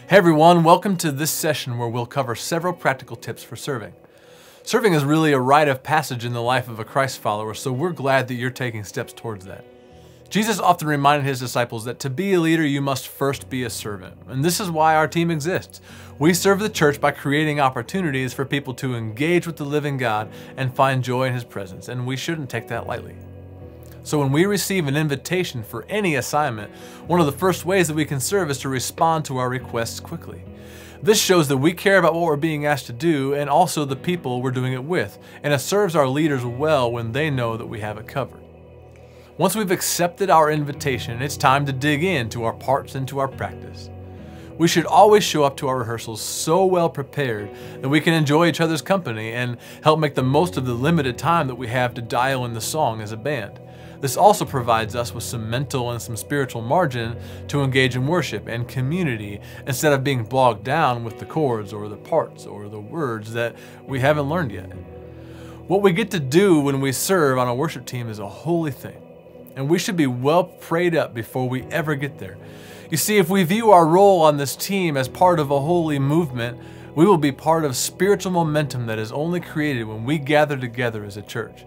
Hey everyone, welcome to this session where we'll cover several practical tips for serving. Serving is really a rite of passage in the life of a Christ follower, so we're glad that you're taking steps towards that. Jesus often reminded his disciples that to be a leader, you must first be a servant. And this is why our team exists. We serve the church by creating opportunities for people to engage with the living God and find joy in His presence, and we shouldn't take that lightly. So when we receive an invitation for any assignment, one of the first ways that we can serve is to respond to our requests quickly. This shows that we care about what we're being asked to do and also the people we're doing it with, and it serves our leaders well when they know that we have it covered. Once we've accepted our invitation, it's time to dig into our parts and to our practice. We should always show up to our rehearsals so well prepared that we can enjoy each other's company and help make the most of the limited time that we have to dial in the song as a band. This also provides us with some mental and some spiritual margin to engage in worship and community instead of being bogged down with the chords or the parts or the words that we haven't learned yet. What we get to do when we serve on a worship team is a holy thing, and we should be well prayed up before we ever get there. You see, if we view our role on this team as part of a holy movement, we will be part of spiritual momentum that is only created when we gather together as a church.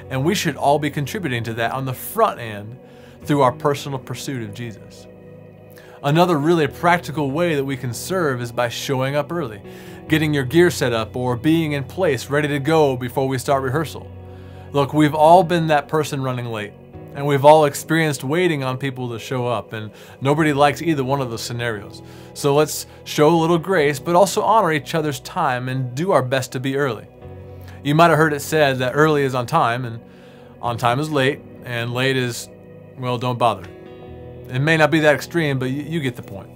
And we should all be contributing to that on the front end through our personal pursuit of Jesus. Another really practical way that we can serve is by showing up early, getting your gear set up or being in place ready to go before we start rehearsal. Look, we've all been that person running late, and we've all experienced waiting on people to show up, and nobody likes either one of those scenarios. So let's show a little grace, but also honor each other's time and do our best to be early. You might have heard it said that early is on time, and on time is late, and late is, well, don't bother. It may not be that extreme, but you get the point.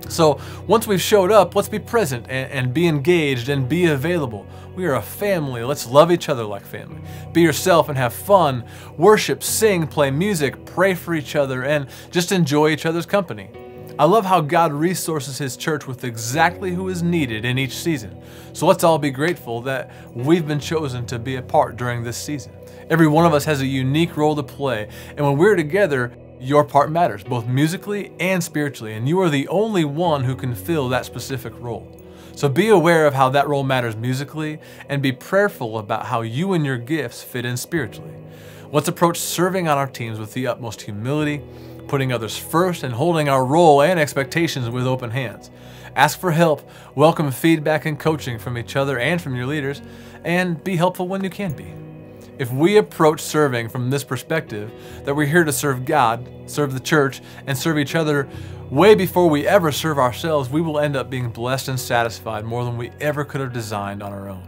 So once we've showed up, let's be present and be engaged and be available. We are a family. Let's love each other like family. Be yourself and have fun. Worship, sing, play music, pray for each other, and just enjoy each other's company. I love how God resources His church with exactly who is needed in each season. So let's all be grateful that we've been chosen to be a part during this season. Every one of us has a unique role to play, and when we're together, your part matters, both musically and spiritually, and you are the only one who can fill that specific role. So be aware of how that role matters musically, and be prayerful about how you and your gifts fit in spiritually. Let's approach serving on our teams with the utmost humility, putting others first, and holding our role and expectations with open hands. Ask for help, welcome feedback and coaching from each other and from your leaders, and be helpful when you can be. If we approach serving from this perspective, that we're here to serve God, serve the church, and serve each other way before we ever serve ourselves, we will end up being blessed and satisfied more than we ever could have designed on our own.